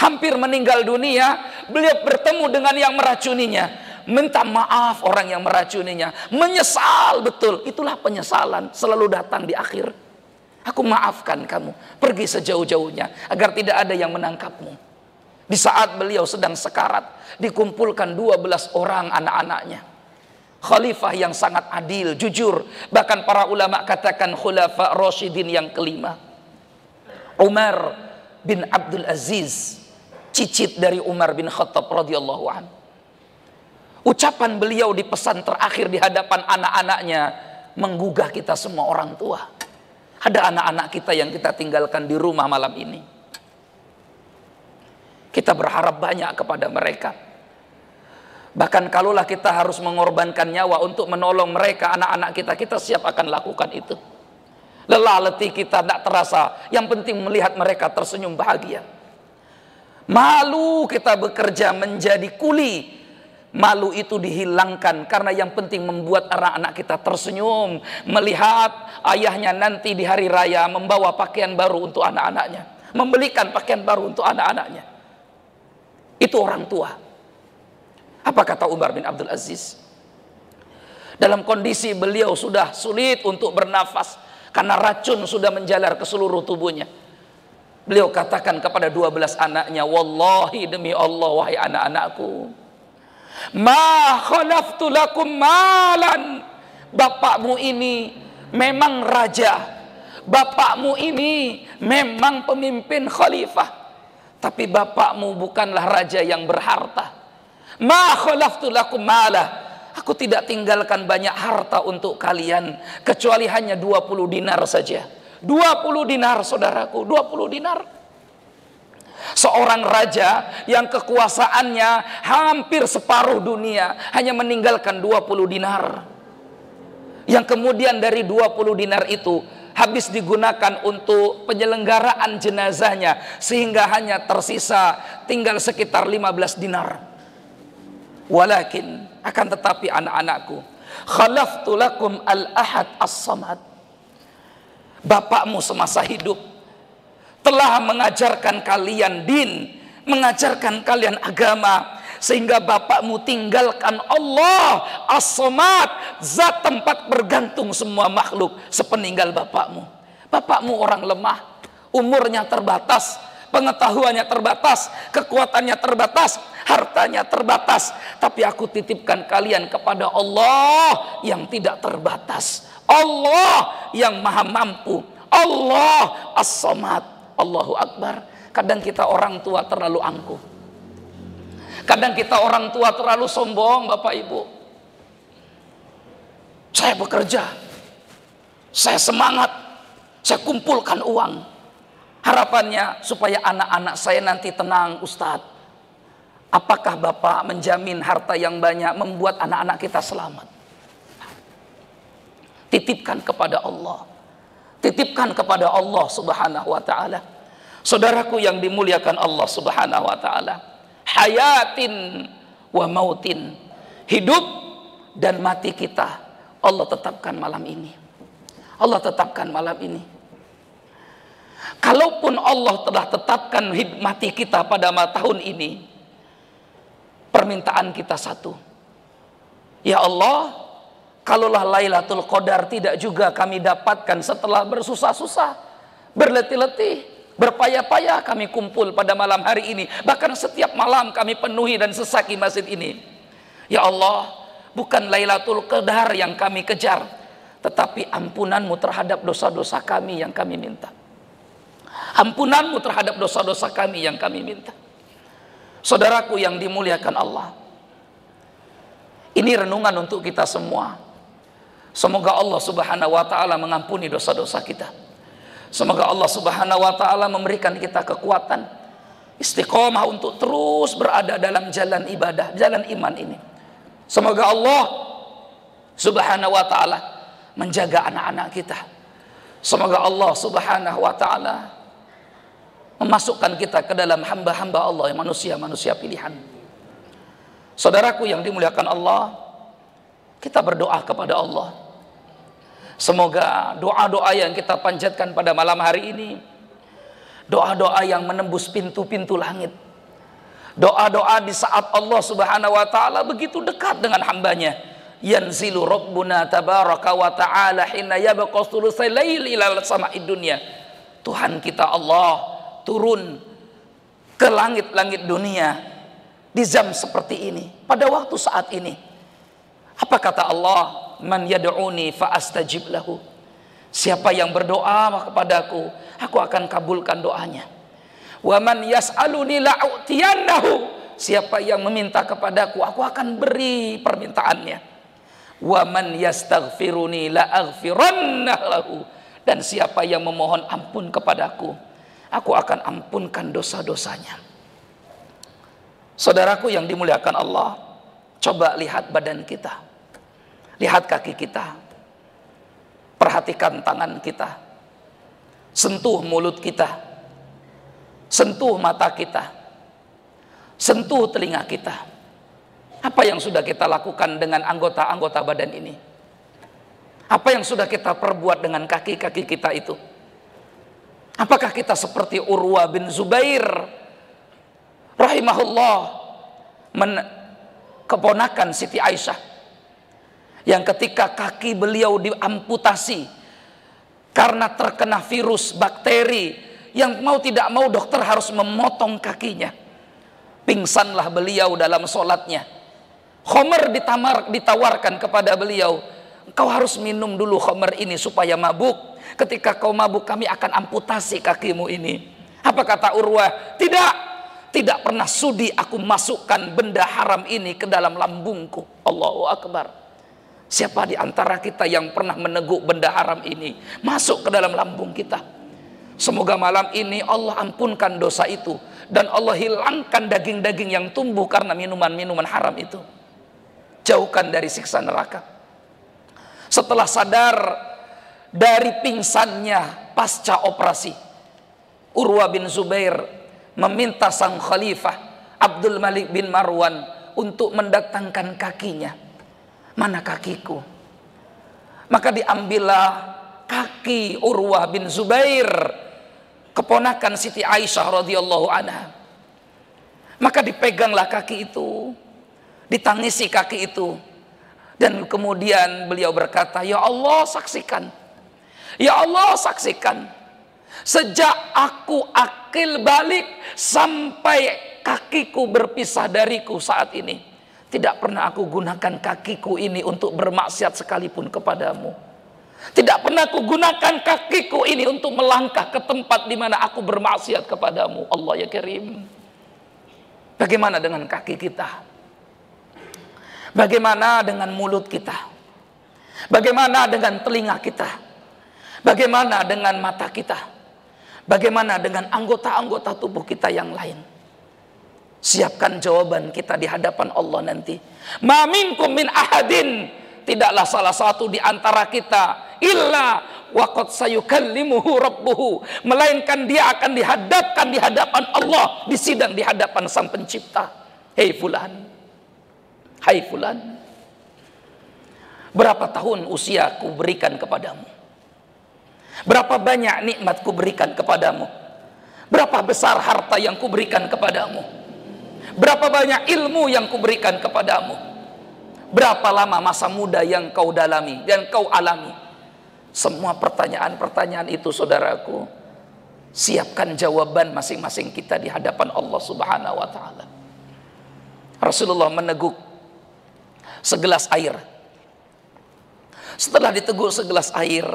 hampir meninggal dunia. Beliau bertemu dengan yang meracuninya, minta maaf orang yang meracuninya, menyesal betul. Itulah penyesalan selalu datang di akhir. Aku maafkan kamu, pergi sejauh-jauhnya agar tidak ada yang menangkapmu. Di saat beliau sedang sekarat, dikumpulkan 12 orang anak-anaknya. Khalifah yang sangat adil, jujur. Bahkan para ulama katakan khulafa rasyidin yang kelima. Umar bin Abdul Aziz, cicit dari Umar bin Khattab radhiyallahu anhu. Ucapan beliau di pesan terakhir di hadapan anak-anaknya menggugah kita semua orang tua. Ada anak-anak kita yang kita tinggalkan di rumah malam ini. Kita berharap banyak kepada mereka. Bahkan kalaulah kita harus mengorbankan nyawa untuk menolong mereka, anak-anak kita, kita siap akan lakukan itu. Lelah letih kita tidak terasa, yang penting melihat mereka tersenyum bahagia. Malu kita bekerja menjadi kuli, malu itu dihilangkan karena yang penting membuat anak-anak kita tersenyum, melihat ayahnya nanti di hari raya membawa pakaian baru untuk anak-anaknya. membelikan pakaian baru untuk anak-anaknya. Itu orang tua. Apa kata Umar bin Abdul Aziz? Dalam kondisi beliau sudah sulit untuk bernafas karena racun sudah menjalar ke seluruh tubuhnya. Beliau katakan kepada 12 anaknya, wallahi demi Allah wahai anak-anakku, ma khalaftu lakum malan. Bapakmu ini memang raja, bapakmu ini memang pemimpin khalifah, tapi bapakmu bukanlah raja yang berharta. Ma khalaftu lakum malah, aku tidak tinggalkan banyak harta untuk kalian kecuali hanya 20 dinar saja. 20 dinar saudaraku, 20 dinar. Seorang raja yang kekuasaannya hampir separuh dunia hanya meninggalkan 20 dinar. Yang kemudian dari 20 dinar itu habis digunakan untuk penyelenggaraan jenazahnya, sehingga hanya tersisa tinggal sekitar 15 dinar. Walakin, akan tetapi anak-anakku, khalaftu lakum al-ahad as-samad. Bapakmu semasa hidup telah mengajarkan kalian din, mengajarkan kalian agama, sehingga bapakmu tinggalkan Allah as-samad, zat tempat bergantung semua makhluk sepeninggal bapakmu. Bapakmu orang lemah, umurnya terbatas, pengetahuannya terbatas, kekuatannya terbatas, hartanya terbatas, tapi aku titipkan kalian kepada Allah yang tidak terbatas, Allah yang maha mampu, Allah as-samad. Allahu Akbar. Kadang kita orang tua terlalu angkuh, kadang kita orang tua terlalu sombong. Bapak Ibu, saya bekerja, saya semangat, saya kumpulkan uang, harapannya supaya anak-anak saya nanti tenang. Ustadz, apakah Bapak menjamin harta yang banyak membuat anak-anak kita selamat? Titipkan kepada Allah, titipkan kepada Allah subhanahu wa ta'ala. Saudaraku yang dimuliakan Allah subhanahu wa ta'ala, hayatin wa mautin, hidup dan mati kita Allah tetapkan malam ini. Allah tetapkan malam ini. Kalaupun Allah telah tetapkan mati kita pada tahun ini, permintaan kita satu, ya Allah, kalaulah Lailatul Qadar tidak juga kami dapatkan setelah bersusah-susah, berletih-letih, berpayah-payah kami kumpul pada malam hari ini, bahkan setiap malam kami penuhi dan sesaki masjid ini, ya Allah, bukan Lailatul Qadar yang kami kejar, tetapi ampunanmu terhadap dosa-dosa kami yang kami minta. Ampunanmu terhadap dosa-dosa kami yang kami minta. Saudaraku yang dimuliakan Allah, ini renungan untuk kita semua. Semoga Allah subhanahu wa ta'ala mengampuni dosa-dosa kita. Semoga Allah subhanahu wa ta'ala memberikan kita kekuatan, istiqomah untuk terus berada dalam jalan ibadah, jalan iman ini. Semoga Allah subhanahu wa ta'ala menjaga anak-anak kita. Semoga Allah subhanahu wa ta'ala memasukkan kita ke dalam hamba-hamba Allah, yang manusia-manusia pilihan. Saudaraku yang dimuliakan Allah, kita berdoa kepada Allah. Semoga doa-doa yang kita panjatkan pada malam hari ini, doa-doa yang menembus pintu-pintu langit, doa-doa di saat Allah subhanahu wa ta'ala begitu dekat dengan hambanya. Yanzilu Rabbuna tabaraka wa ta'ala hina yabqa thulutsai laili ila sama'id dunya. Tuhan kita Allah turun ke langit-langit dunia di jam seperti ini, pada waktu saat ini. Apa kata Allah? Man yad'uni fa astajib lahu. Siapa yang berdoa kepadaku, aku akan kabulkan doanya. Wa man yas'aluni la'utiyannahu. Siapa yang meminta kepadaku, aku akan beri permintaannya. Wa man yastaghfiruni la'aghfiranna lahu. Dan siapa yang memohon ampun kepadaku, aku akan ampunkan dosa-dosanya. Saudaraku yang dimuliakan Allah, coba lihat badan kita, lihat kaki kita, perhatikan tangan kita, sentuh mulut kita, sentuh mata kita, sentuh telinga kita. Apa yang sudah kita lakukan dengan anggota-anggota badan ini? Apa yang sudah kita perbuat dengan kaki-kaki kita itu? Apakah kita seperti Urwah bin Zubair rahimahullah, keponakan Siti Aisyah, yang ketika kaki beliau diamputasi karena terkena virus bakteri, yang mau tidak mau dokter harus memotong kakinya. Pingsanlah beliau dalam sholatnya. Khamr ditawarkan kepada beliau, engkau harus minum dulu khamr ini supaya mabuk. Ketika kau mabuk kami akan amputasi kakimu ini. Apa kata Urwah? Tidak pernah sudi aku masukkan benda haram ini ke dalam lambungku. Allahu Akbar. Siapa di antara kita yang pernah meneguk benda haram ini masuk ke dalam lambung kita? Semoga malam ini Allah ampunkan dosa itu, dan Allah hilangkan daging-daging yang tumbuh karena minuman-minuman haram itu. Jauhkan dari siksa neraka. Setelah sadar dari pingsannya pasca operasi, Urwah bin Zubair meminta sang khalifah Abdul Malik bin Marwan untuk mendatangkan kakinya. Mana kakiku? Maka diambillah kaki Urwah bin Zubair, keponakan Siti Aisyah radhiyallahu anha. Maka dipeganglah kaki itu, ditangisi kaki itu, dan kemudian beliau berkata, ya Allah saksikan, ya Allah saksikan, sejak aku akil balik sampai kakiku berpisah dariku saat ini, tidak pernah aku gunakan kakiku ini untuk bermaksiat sekalipun kepadamu. Tidak pernah aku gunakan kakiku ini untuk melangkah ke tempat di mana aku bermaksiat kepadamu. Allah ya Karim. Bagaimana dengan kaki kita? Bagaimana dengan mulut kita? Bagaimana dengan telinga kita? Bagaimana dengan mata kita? Bagaimana dengan anggota-anggota tubuh kita yang lain? Siapkan jawaban kita di hadapan Allah nanti. Ma minkum min ahadin, tidaklah salah satu di antara kita illa waqad sayukallimuhu rabbuhu, melainkan dia akan dihadapkan di hadapan Allah, disidang di hadapan Sang Pencipta. Hei fulan, hai fulan, berapa tahun usia ku berikan kepadamu? Berapa banyak nikmat ku berikan kepadamu? Berapa besar harta yang ku berikan kepadamu? Berapa banyak ilmu yang ku berikan kepadamu? Berapa lama masa muda yang kau dalami dan kau alami? Semua pertanyaan-pertanyaan itu, saudaraku, siapkan jawaban masing-masing kita di hadapan Allah Subhanahu wa taala. Rasulullah meneguk segelas air. Setelah diteguk segelas air,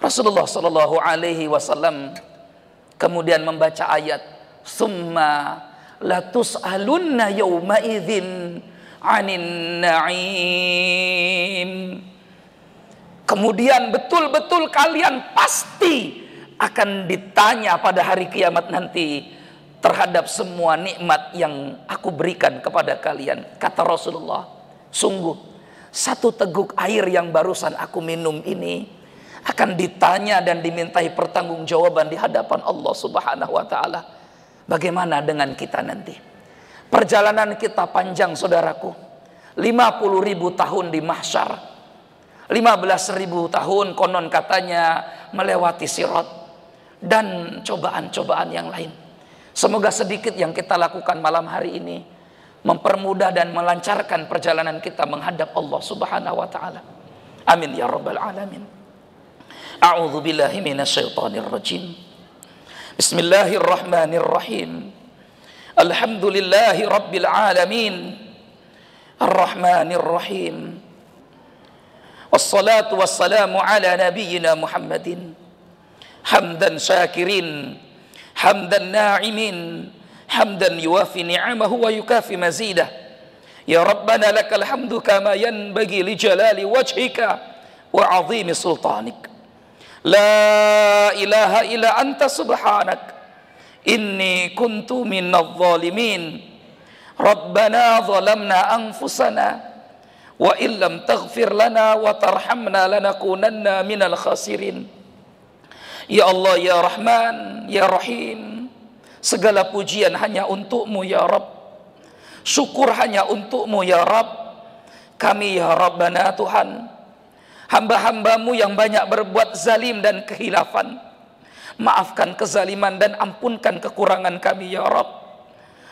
Rasulullah Shallallahu Alaihi Wasallam kemudian membaca ayat, "Summa latus'alunna yawma idzin 'anin na'im." Kemudian betul-betul kalian pasti akan ditanya pada hari kiamat nanti terhadap semua nikmat yang aku berikan kepada kalian. Kata Rasulullah, sungguh satu teguk air yang barusan aku minum ini akan ditanya dan dimintai pertanggungjawaban di hadapan Allah Subhanahu wa taala. Bagaimana dengan kita nanti? Perjalanan kita panjang, saudaraku. 50.000 tahun di mahsyar. 15.000 tahun konon katanya melewati sirat dan cobaan-cobaan yang lain. Semoga sedikit yang kita lakukan malam hari ini mempermudah dan melancarkan perjalanan kita menghadap Allah Subhanahu wa taala. Amin ya rabbal alamin. A'udzu billahi minasyaitonir rajim. Bismillahirrahmanirrahim. Alhamdulillahi rabbil alamin. Arrahmanir rahim. Wassalatu wassalamu ala nabiyyina Muhammadin hamdan syakirin hamdan na'imin hamdan yuwafi ni'amahu wa yukafi mazidah. Ya Rabbana lakal hamdu kama yanbaghi li jalali wajhika wa 'azimi sultanik. La ilaha illa anta subhanak inni kuntu minadh dhalimin. Rabbana zalamna anfusana wa illam taghfir lana wa tarhamna lanakunanna minal khasirin. Ya Allah, ya Rahman, ya Rahim, segala pujian hanya untukmu ya Rabb, syukur hanya untukmu ya Rabb. Kami ya Rabbana Tuhan, hamba-hambamu yang banyak berbuat zalim dan kehilafan, Maafkan kezaliman dan ampunkan kekurangan kami ya Rabb.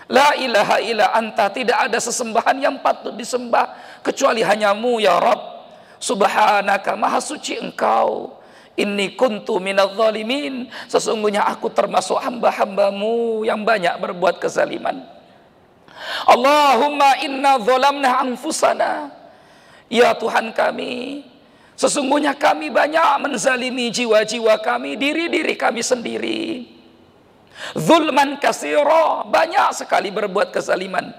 La ilaha illa anta, tidak ada sesembahan yang patut disembah kecuali hanyamu ya Rabb. Subhanaka, maha suci engkau. Inni kuntu minadz zalimin, sesungguhnya aku termasuk hamba-hambamu yang banyak berbuat kezaliman. Allahumma inna zalamna anfusana, ya Tuhan kami, sesungguhnya kami banyak menzalimi jiwa-jiwa kami, diri-diri kami sendiri. Zulman katsira, banyak sekali berbuat kezaliman.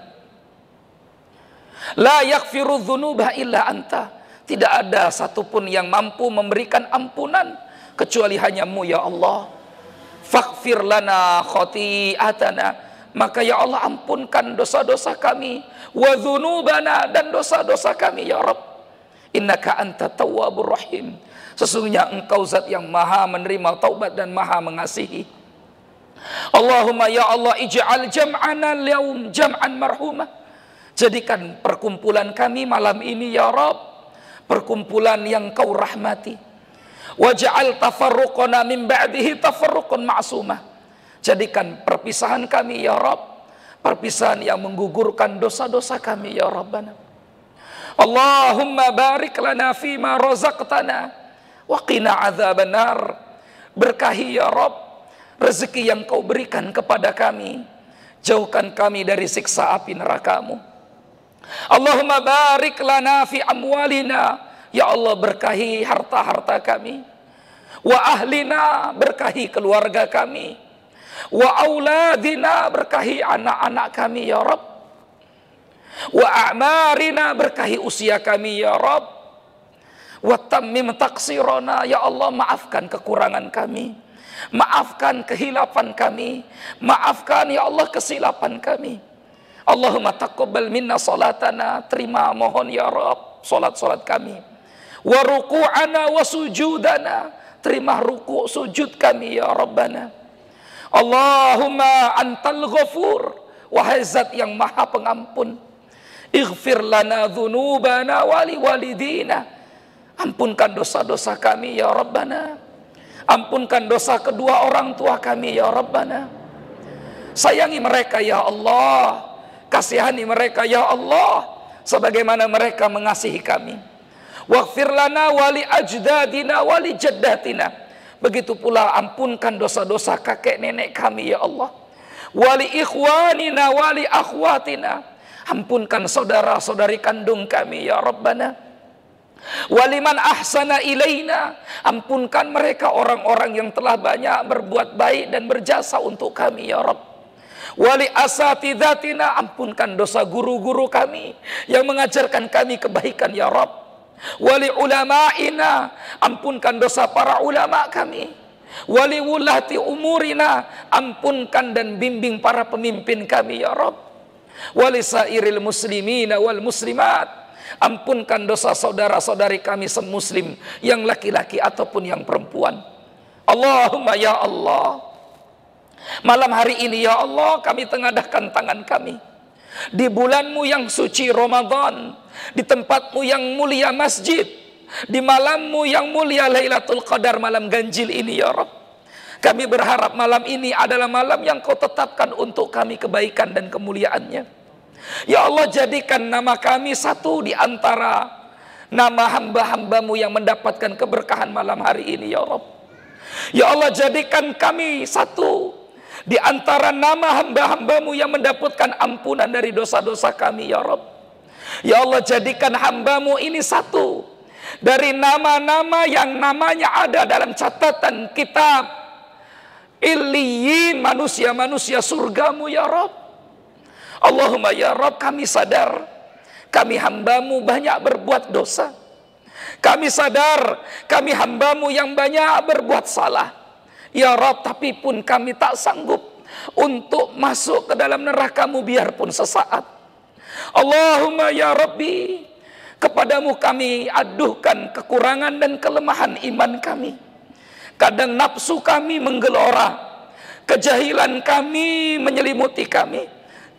La yaghfiru dzunuba illa anta, tidak ada satupun yang mampu memberikan ampunan kecuali hanyamu ya Allah. Faghfir lana khati'atana, maka ya Allah ampunkan dosa-dosa kami, wa dzunubana, dan dosa-dosa kami ya Rabb. Innaka anta tawwabur rahim, sesungguhnya engkau zat yang maha menerima taubat dan maha mengasihi. Allahumma ya Allah ij'al jam'ana al-yaum jam'an marhumah, jadikan perkumpulan kami malam ini ya Rabb perkumpulan yang kau rahmati. Waj'al tafarruqana min ba'dihi tafarruqan ma'sumah, jadikan perpisahan kami ya Rabb perpisahan yang menggugurkan dosa-dosa kami ya Rabbana. Allahumma barik lana fima razaqtana wa qina adzabannar, berkahi ya Rabb rezeki yang kau berikan kepada kami, jauhkan kami dari siksa api neraka-Mu. Allahumma barik lana fi amwalina, ya Allah berkahi harta-harta kami. Wa ahlina, berkahi keluarga kami. Wa auladina, berkahi anak-anak kami ya Rabb. Wa a'marina, berkahi usia kami ya Rabb. Wa tammim taqsirana, ya Allah maafkan kekurangan kami, maafkan kehilapan kami, maafkan ya Allah kesilapan kami. Allahumma taqabbal minna salatana, terima mohon ya Rabb salat-salat kami. Wa ruku'ana wa sujudana, terima ruku' sujud kami ya Rabbana. Allahumma antal ghafur, wahai zat yang maha pengampun. Ighfir lana dzunubana wa liwalidina, ampunkan dosa-dosa kami ya Rabbana. Ampunkan dosa kedua orang tua kami ya Rabbana. Sayangi mereka ya Allah, kasihani mereka ya Allah sebagaimana mereka mengasihi kami. Waghfir lana wali ajdadina wali jaddatina, begitu pula ampunkan dosa-dosa kakek nenek kami ya Allah. Wali ikhwanina wali akhwatina, ampunkan saudara-saudari kandung kami ya Rabbana. Waliman ahsana ilaina, ampunkan mereka orang-orang yang telah banyak berbuat baik dan berjasa untuk kami ya Rabb. Wali asatidatina, ampunkan dosa guru-guru kami yang mengajarkan kami kebaikan ya Rabb. Wali ulama'ina, ampunkan dosa para ulama kami. Wali wulati umurina, ampunkan dan bimbing para pemimpin kami ya Rabb. Wali sairil muslimina wal muslimat, ampunkan dosa saudara-saudari kami semuslim yang laki-laki ataupun yang perempuan. Allahumma ya Allah, malam hari ini ya Allah kami tengadahkan tangan kami di bulanmu yang suci Ramadan, di tempatmu yang mulia masjid, di malammu yang mulia Lailatul Qadar, malam ganjil ini ya Rabb. Kami berharap malam ini adalah malam yang kau tetapkan untuk kami kebaikan dan kemuliaannya. Ya Allah, jadikan nama kami satu di antara nama hamba-hambamu yang mendapatkan keberkahan malam hari ini ya Rabb. Ya Allah, jadikan kami satu di antara nama hamba-hambamu yang mendapatkan ampunan dari dosa-dosa kami ya Rabb. Ya Allah, jadikan hambamu ini satu dari nama-nama yang namanya ada dalam catatan kitab Illiyin, manusia-manusia surgamu ya Rabb. Allahumma ya Rabb, kami sadar kami hambamu banyak berbuat dosa. Kami sadar kami hambamu yang banyak berbuat salah ya Rabb, tapi pun kami tak sanggup untuk masuk ke dalam neraka-Mu biarpun sesaat. Allahumma ya Rabbi, kepadamu kami aduhkan kekurangan dan kelemahan iman kami. Kadang nafsu kami menggelora, kejahilan kami menyelimuti kami,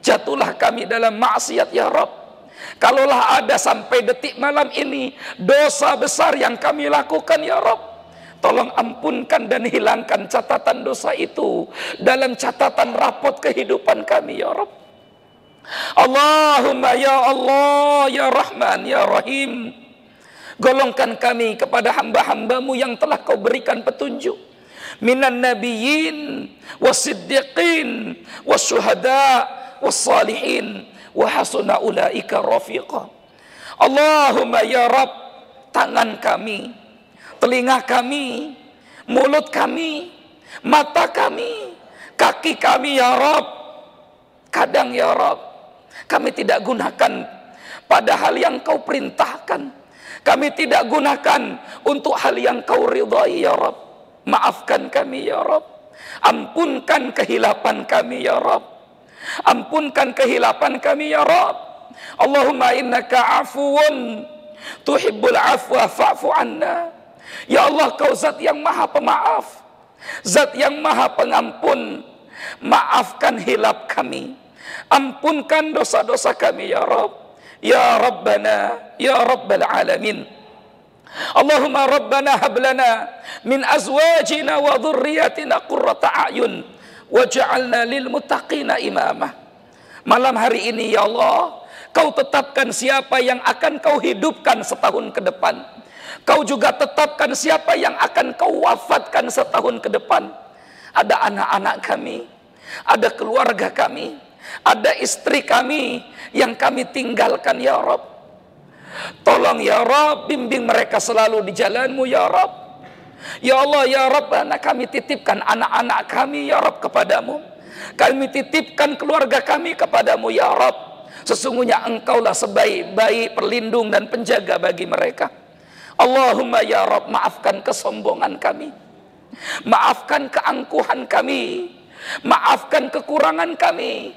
jatuhlah kami dalam maksiat ya Rabb. Kalaulah ada sampai detik malam ini dosa besar yang kami lakukan ya Rabb, Tolong ampunkan dan hilangkan catatan dosa itu dalam catatan rapot kehidupan kami ya Rabb. Allahumma ya Allah ya Rahman ya Rahim, golongkan kami kepada hamba-hambamu yang telah kau berikan petunjuk, minan nabiyyin wasiddiqin wasyuhada wassalihin wa hasuna ulaika rafiqa. Allahumma ya Rabb, tangan kami, telinga kami, mulut kami, mata kami, kaki kami ya Rabb, kadang ya Rabb kami tidak gunakan pada hal yang kau perintahkan, kami tidak gunakan untuk hal yang kau ridhai ya Rabb. Maafkan kami ya Rabb, ampunkan kehilapan kami ya Rabb, ampunkan kehilapan kami ya Rabb. Allahumma innaka afuwun tuhibbul afwa fa'fu anna. Ya Allah, kau zat yang maha pemaaf, zat yang maha pengampun. Maafkan hilap kami, ampunkan dosa-dosa kami ya Rabb. Ya Rabbana ya Rabbal alamin. Allahumma Rabbana hablana min azwajina wa dhurriyyatina qurrata a'yun waj'alna lil muttaqina imamah. Malam hari ini ya Allah, kau tetapkan siapa yang akan kau hidupkan setahun ke depan. Kau juga tetapkan siapa yang akan kau wafatkan setahun ke depan. Ada anak-anak kami, ada keluarga kami, ada istri kami yang kami tinggalkan ya Rabb. Tolong ya Rabb, bimbing mereka selalu di jalan-Mu ya Rabb. Ya Allah ya Rabbana, kami titipkan anak-anak kami ya Rabb kepadamu. Kami titipkan keluarga kami kepadamu ya Rabb. Sesungguhnya Engkaulah sebaik-baik perlindung dan penjaga bagi mereka. Allahumma ya Rabb, maafkan kesombongan kami, maafkan keangkuhan kami, maafkan kekurangan kami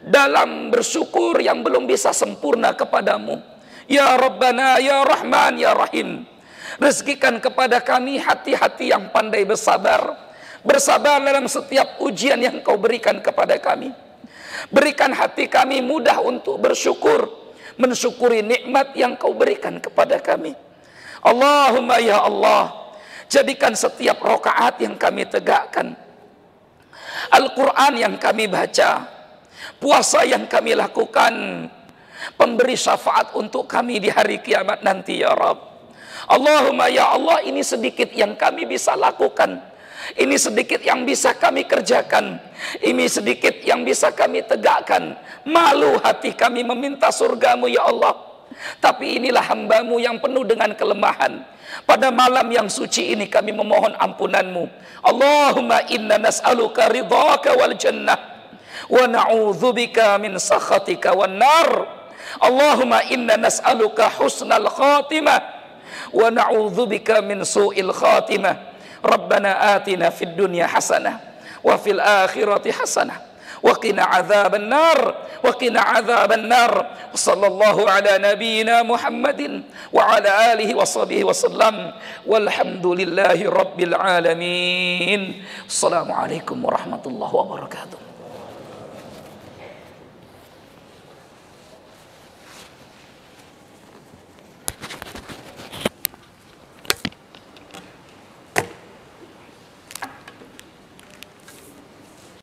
dalam bersyukur yang belum bisa sempurna kepadamu. Ya Rabbana ya Rahman ya Rahim, rezekikan kepada kami hati-hati yang pandai bersabar, bersabar dalam setiap ujian yang kau berikan kepada kami. Berikan hati kami mudah untuk bersyukur, mensyukuri nikmat yang kau berikan kepada kami. Allahumma ya Allah, jadikan setiap rakaat yang kami tegakkan, Al-Quran yang kami baca, puasa yang kami lakukan, pemberi syafaat untuk kami di hari kiamat nanti ya Rabb. Allahumma ya Allah, ini sedikit yang kami bisa lakukan, ini sedikit yang bisa kami kerjakan, ini sedikit yang bisa kami tegakkan. Malu hati kami meminta surgamu ya Allah, tapi inilah hambamu yang penuh dengan kelemahan. Pada malam yang suci ini kami memohon ampunanmu. Allahumma inna nas'aluka ridhaka wal jannah wa na'udzubika min sakhatika wan nar. Allahumma inna nas'aluka husnal khatimah wa na'udzubika min su'il khatimah. Rabbana atina fid dunya hasanah wa fil akhirati hasanah wa qina adzaban nar wa qina adzaban nar. Sallallahu ala nabiyyina Muhammadin wa ala alihi wa sahbihi wasallam walhamdulillahi rabbil alamin. Assalamualaikum warahmatullahi wabarakatuh.